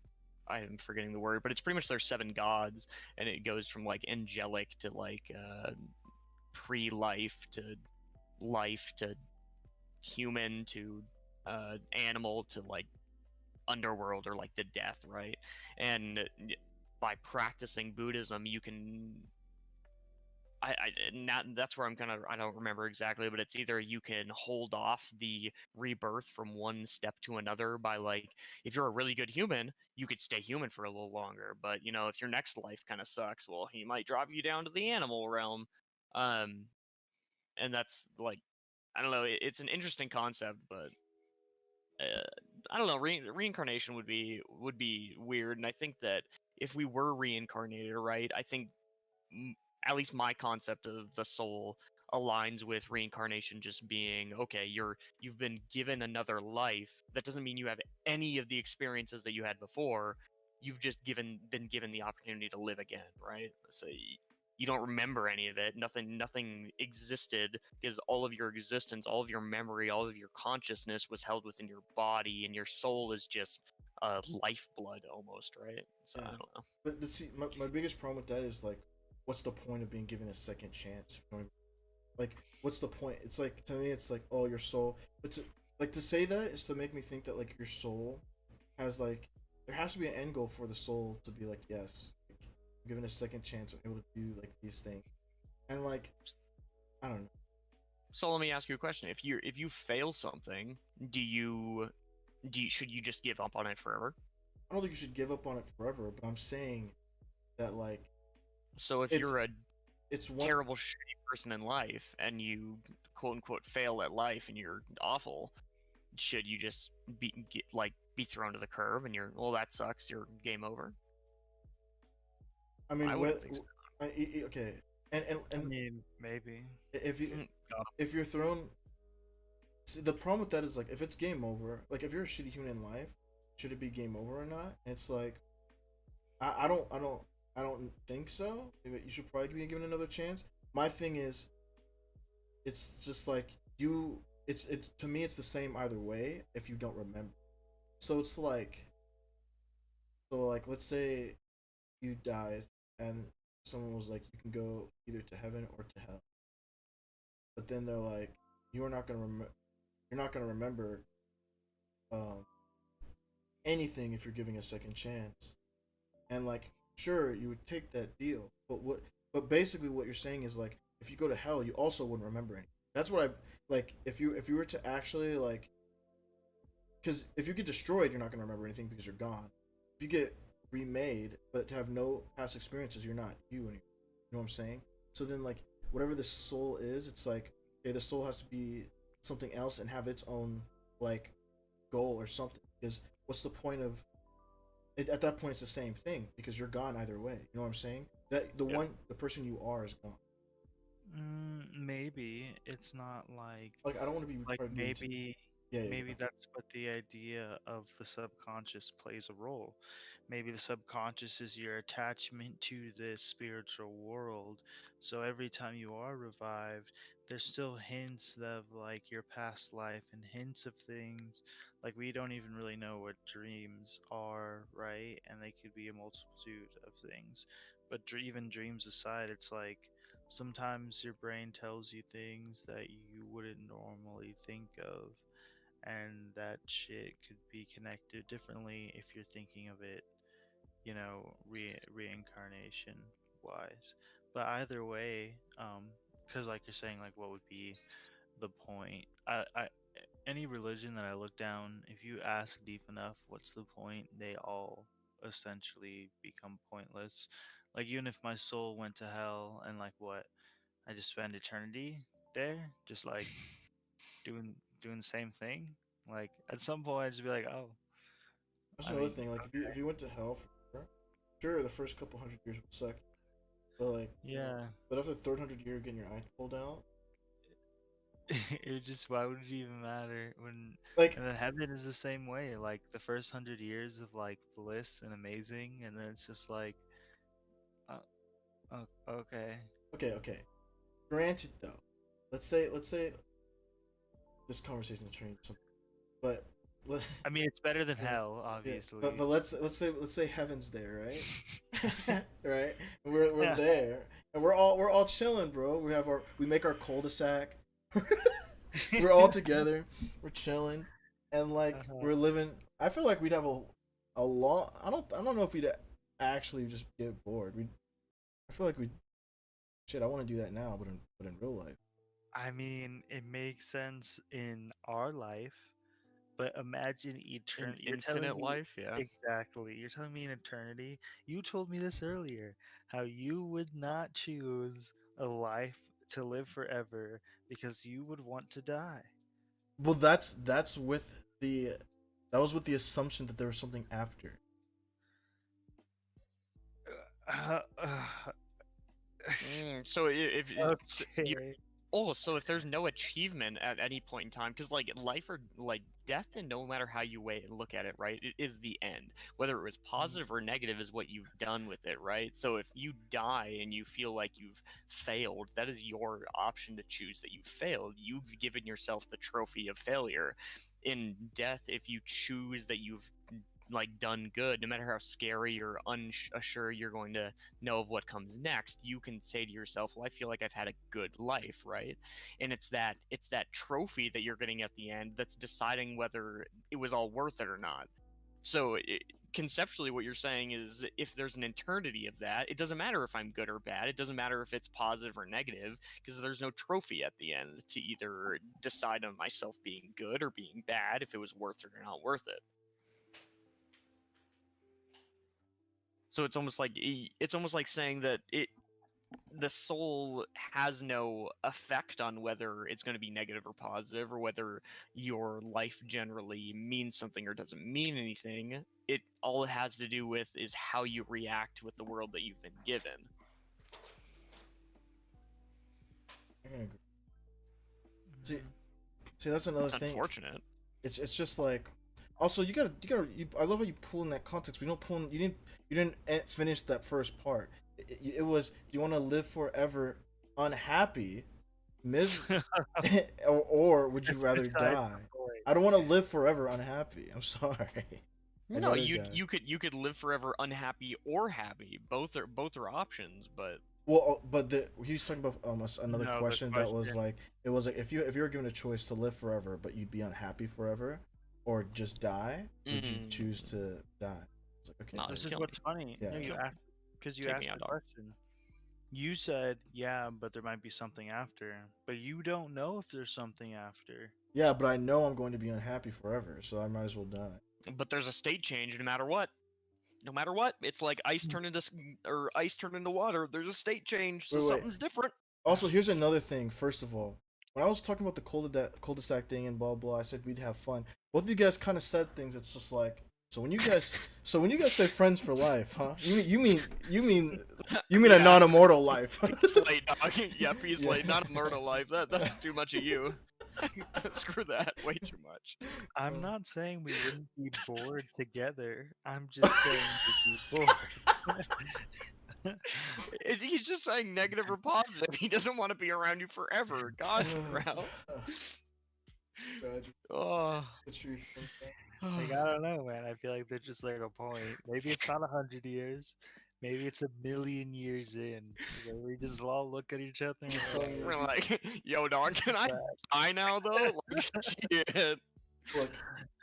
I am forgetting the word, but it's pretty much there's seven gods, and it goes from like angelic to like pre-life to life to human to animal to like underworld or like the death, right? And by practicing Buddhism, you can not that's where I'm kind of I don't remember exactly, but it's either you can hold off the rebirth from one step to another by like if you're a really good human, you could stay human for a little longer. But you know, if your next life kind of sucks, well, he might drop you down to the animal realm. Um, and that's like I don't know, it's an interesting concept, but uh, I don't know. Reincarnation would be weird, and I think that if we were reincarnated, right? I think at least my concept of the soul aligns with reincarnation just being okay, you've been given another life. That doesn't mean you have any of the experiences that you had before. You've just been given the opportunity to live again, right? So you don't remember any of it. Nothing existed because all of your existence, all of your memory, all of your consciousness was held within your body, and your soul is just lifeblood almost, right? So Yeah. I don't know. But see, my biggest problem with that is like, what's the point of being given a second chance? If you don't even, like, what's the point? It's like to me, it's like, oh, your soul. But to say that is to make me think that like your soul has like there has to be an end goal for the soul to be like, yes, like, I'm given a second chance, I'm able to do like these things, and like I don't know. So let me ask you a question. If you fail something, should you just give up on it forever? I don't think you should give up on it forever, but I'm saying that like So if it's you're a it's one. terrible shitty person in life and you quote unquote fail at life and you're awful, should you just be thrown to the curb and you're well that sucks, you're game over? I I mean, wouldn't think so. okay, and mean, maybe. if you God. if you're thrown, see, the problem with that is like if it's game over, like if you're a shitty human in life, should it be game over or not? It's like I don't think so. You should probably be given another chance. My thing is, it's just like you. It's to me, it's the same either way if you don't remember. So it's like, let's say you died and someone was like, you can go either to heaven or to hell. But then they're like, you're not gonna remember. You're not gonna remember um, anything if you're giving a second chance. And like, sure, you would take that deal, but what? But basically, what you're saying is like, if you go to hell, you also wouldn't remember anything. That's what I like. If you were to actually like, because if you get destroyed, you're not gonna remember anything because you're gone. If you get remade, but to have no past experiences, you're not you anymore. You know what I'm saying? So then, like, whatever the soul is, it's like, okay, the soul has to be something else and have its own like goal or something. Because what's the point of it, at that point? It's the same thing because you're gone either way. You know what I'm saying? That Yeah. the person you are is gone. Maybe it's not Like I don't want to be like required to do it. maybe Yeah, yeah, maybe yeah. that's what the idea of the subconscious plays a role. Maybe the subconscious is your attachment to this spiritual world. So every time you are revived, there's still hints of like your past life and hints of things. Like we don't even really know what dreams are, right? And they could be a multitude of things. But even dreams aside, it's like sometimes your brain tells you things that you wouldn't normally think of, and that shit could be connected differently if you're thinking of it, reincarnation wise. But either way, because like you're saying, like what would be the point? Any religion that I look down, if you ask deep enough, what's the point? They all essentially become pointless. Like even if my soul went to hell and like what, I just spend eternity there, just like doing doing the same thing. Like at some point, I'd just be like, oh, That's I another mean, thing. Like if you went to hell forever, sure, the first couple hundred years would suck, but like, yeah. but after the third hundred year, getting your eye pulled out, It just why would it even matter when like and then heaven is the same way. Like the first 100 years of like bliss and amazing, and then it's just like, okay. okay, okay. Granted, though, let's say this conversation is turning into something. But I mean, it's better than yeah, hell, yeah. obviously. But let's say heaven's there, right? Right? And we're Yeah. there, and we're all chilling, bro. We make our cul-de-sac. We're all together. We're chilling, and like Uh-huh. we're living. I feel like we'd have a long. I don't know if we'd actually just get bored. I feel like we. Shit, I want to do that now, but in real life. I mean, it makes sense in our life, but imagine In eternity. You're telling infinite me life, yeah. exactly. You're telling me in eternity. You told me this earlier, how you would not choose a life to live forever because you would want to die. Well, that's with the that was with the assumption that there was something after. Uh, uh, So if you okay. so if there's no achievement at any point in time, because like life or like death, and no matter how you weigh and look at it, right, it is the end. Whether it was positive or negative is what you've done with it, right? So if you die and you feel like you've failed, that is your option to choose that you failed. You've given yourself the trophy of failure. In death, if you choose that you've like done good, no matter how scary or unsure you're going to know of what comes next, you can say to yourself, well, I feel like I've had a good life, right? And it's that trophy that you're getting at the end that's deciding whether it was all worth it or not. So conceptually what you're saying is, if there's an eternity of that, it doesn't matter if I'm good or bad, it doesn't matter if it's positive or negative, because there's no trophy at the end to either decide on myself being good or being bad, if it was worth it or not worth it. So it's almost like saying that the soul has no effect on whether it's going to be negative or positive, or whether your life generally means something or doesn't mean anything. All it has to do with is how you react with the world that you've been given. I can agree. See, see, that's another It's thing. unfortunate. It's just like. Also, I love how you pull in that context. We don't pull in. You didn't finish that first part. It was. Do you want to live forever unhappy, or would you It's rather beside die? the point. I don't want to live forever unhappy. I'm sorry. I'd No, rather you die. you could live forever unhappy or happy. Both are options, but Well, but he was talking about another No, the question that was question. like, it was like, if you were given a choice to live forever but you'd be unhappy forever, or just die, would you choose to die? It's like, okay, Nah, This just is kill what's me. funny. Yeah. No, you Kill me. asked because you Take asked me out, the dog. question. You said, yeah, but there might be something after. But you don't know if there's something after. yeah, but I know I'm going to be unhappy forever, so I might as well die. But there's a state change no matter what. No matter what, it's like ice turned into water. There's a state change, so Wait, wait. something's different. Also, here's another thing. First of all, when I was talking about the cul-de-sac thing and blah blah, I said we'd have fun. Both of you guys kind of said things. It's just like, so when you guys say friends for life, huh? You mean a Yeah. non-immortal life? Peace late, dog. Yeah, peace Yeah. late. Not a murder life. That's too much of you. Screw that. Way too much. I'm not saying we wouldn't be bored together. I'm just saying we'd be bored. He's just saying negative or positive. He doesn't want to be around you forever. God, bro. Tragic. Oh. The truth. Like, I don't know, man. I feel like there's just like a point. Maybe it's not 100 years. Maybe it's 1,000,000 years in. Where we just all look at each other and say, We're like, yo, dog, can I die now, though? Like, shit. Look,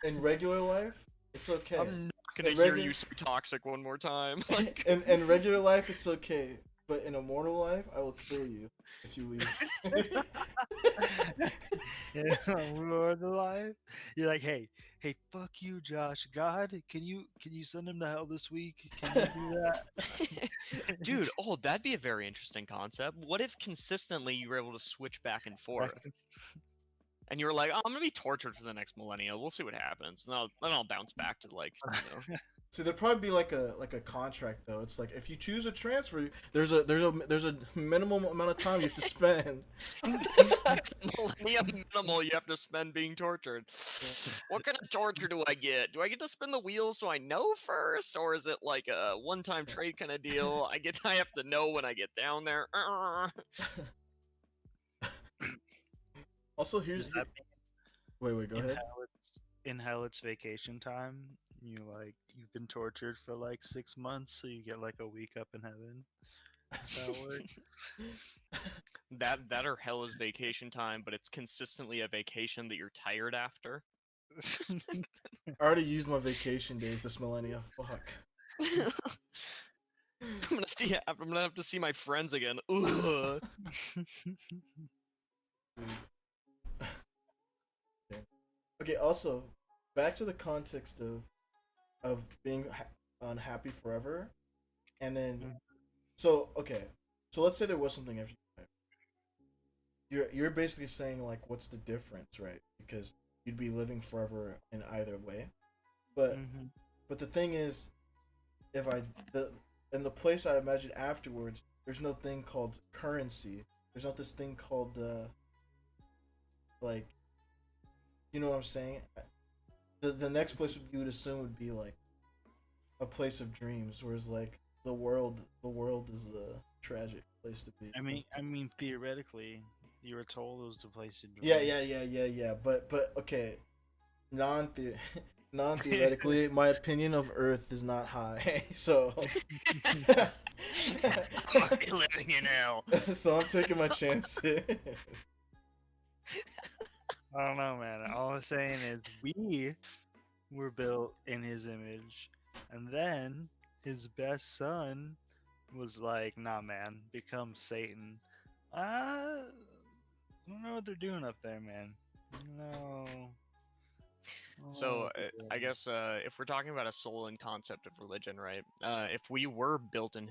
in regular life, it's okay. I'm not gonna In hear regu- you say toxic one more time. Like, in regular life, it's okay. But in immortal life, I will kill you if you leave. we're alive. You're like, hey, fuck you, Josh. God, can you send him to hell this week? Can you do that? dude, that'd be a very interesting concept. What if consistently you were able to switch back and forth? And you were like, oh, I'm gonna be tortured for the next millennia. We'll see what happens. And then I'll bounce back to like, So there'd probably be like a contract though. It's like, if you choose a transfer, there's a minimum amount of time you have to spend. millennia minimal you have to spend being tortured. What kind of torture do I get? Do I get to spin the wheel so I know first, or is it like a one-time trade kind of deal? I have to know when I get down there. Also, here's Does that Wait, go In ahead. hell, it's vacation time. You've been tortured for like 6 months, so you get like a week up in heaven. That's how it works. That or hell is vacation time, but it's consistently a vacation that you're tired after. I already used my vacation days this millennia. Fuck. I'm gonna have to see my friends again. Ugh. Okay. Also, back to the context of being unhappy forever, and then so okay. So let's say there was something after you die. You're basically saying like, what's the difference, right? Because you'd be living forever in either way. But Mhm. but the thing is, if I the in the place I imagine afterwards, there's no thing called currency. There's not this thing called like, you know what I'm saying. The next place you would assume would be like a place of dreams, whereas like the world is a tragic place to be. I mean, theoretically, you were told it was the place of Yeah, dreams. yeah. But okay, non non theoretically, my opinion of Earth is not high, so I'm already living in hell. so I'm taking my chances. I don't know, man. All I'm saying is we were built in his image, and then his best son was like, "Nah, man, become Satan." I don't know what they're doing up there, man. No, I don't know So what they're I doing. guess if we're talking about a soul and concept of religion, right? If we were built in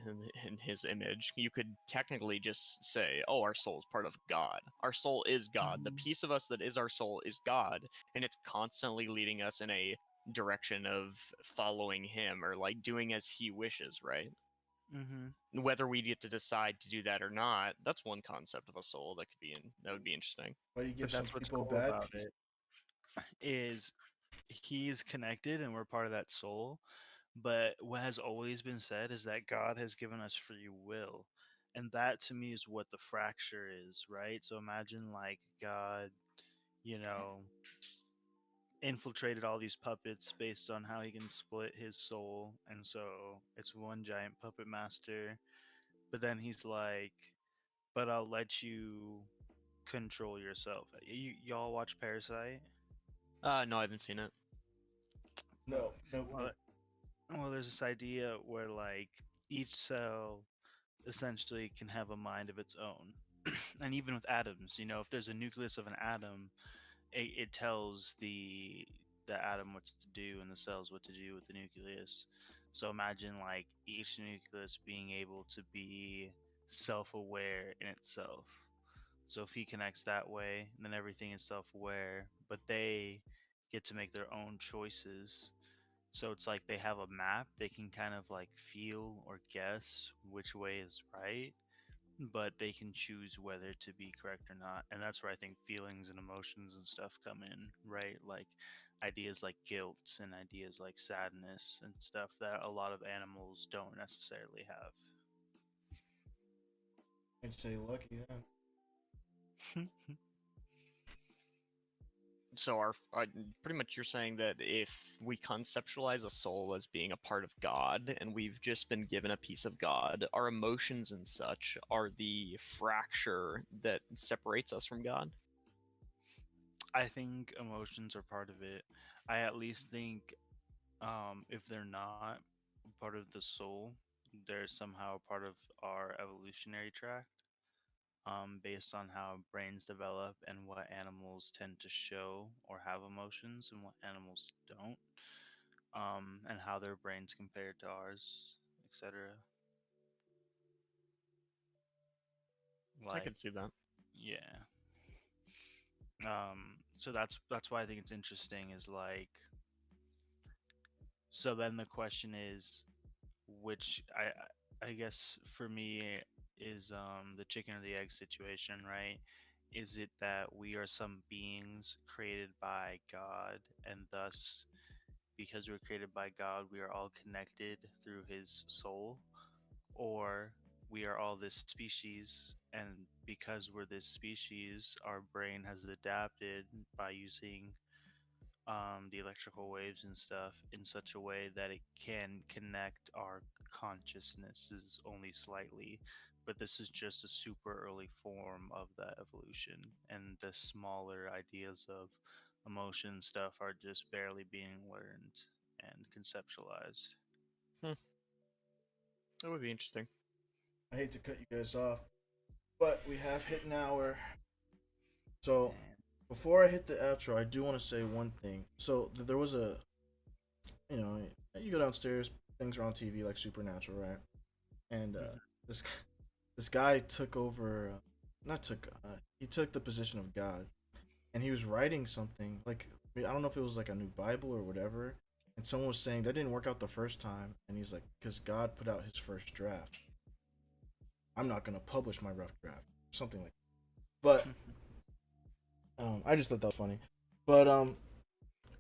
his image, you could technically just say, "Oh, our soul is part of God. Our soul is God. The Mhm. piece of us that is our soul is God, and it's constantly leading us in a direction of following Him or like doing as He wishes, right? Mhm. Whether we get to decide to do that or not, that's one concept of a soul that would be interesting. Why do you But give some that's what's people cool bad about pieces? it is he's connected and we're part of that soul. But what has always been said is that God has given us free will. And that to me is what the fracture is, right? So imagine like God, you know, infiltrated all these puppets based on how he can split his soul. And so it's one giant puppet master. But then he's like, but I'll let you control yourself. Y'all watch Parasite? No, I haven't seen it. No, nope, Well, nope. well, there's this idea where like each cell essentially can have a mind of its own. And even with atoms, if there's a nucleus of an atom, it tells the atom what to do and the cells what to do with the nucleus. So imagine like each nucleus being able to be self-aware in itself. So if he connects that way, then everything is self-aware, but they get to make their own choices. So it's like they have a map, they can kind of like feel or guess which way is right, but they can choose whether to be correct or not. And that's where I think feelings and emotions and stuff come in, right? Like ideas like guilt and ideas like sadness and stuff that a lot of animals don't necessarily I'd say lucky then. have. So pretty much you're saying that if we conceptualize a soul as being a part of God and we've just been given a piece of God, our emotions and such are the fracture that separates us from God. I think emotions are part of it. I at least think if they're not part of the soul, they're somehow part of our evolutionary tract, based on how brains develop and what animals tend to show or have emotions and what animals don't, and how their brains compare to ours, etc. I Like, could see that. yeah. So that's why I think it's interesting. Is like, so then the question is, which I guess for me is the chicken or the egg situation, right? Is it that we are some beings created by God, and thus because we're created by God, we are all connected through his soul, or we are all this species and because we're this species, our brain has adapted by using the electrical waves and stuff in such a way that it can connect our consciousnesses only slightly. But this is just a super early form of that evolution, and the smaller ideas of emotion stuff are just barely being learned and conceptualized. Hmm. That would be interesting. I hate to cut you guys off, but we have hit an hour. So And before I hit the outro, I do want to say one thing. So there was a, you know, you go downstairs, things are on TV like Supernatural, right? And mhm. this this guy took over, not took, he took the position of God, and he was writing something like I don't know if it was like a new Bible or whatever. And someone was saying that didn't work out the first time, and he's like, because God put out His first draft. I'm not gonna publish my rough draft, something like. That. But I just thought that was funny. But what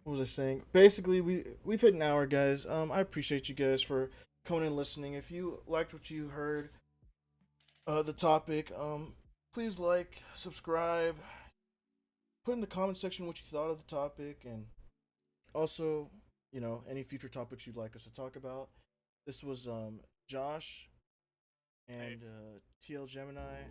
was I saying? Basically, we've hit an hour, guys. I appreciate you guys for coming and listening. If you liked what you heard, the topic, please like, subscribe, put in the comment section what you thought of the topic, and also, any future topics you'd like us to talk about. This was Josh Hey. and TL Gemini.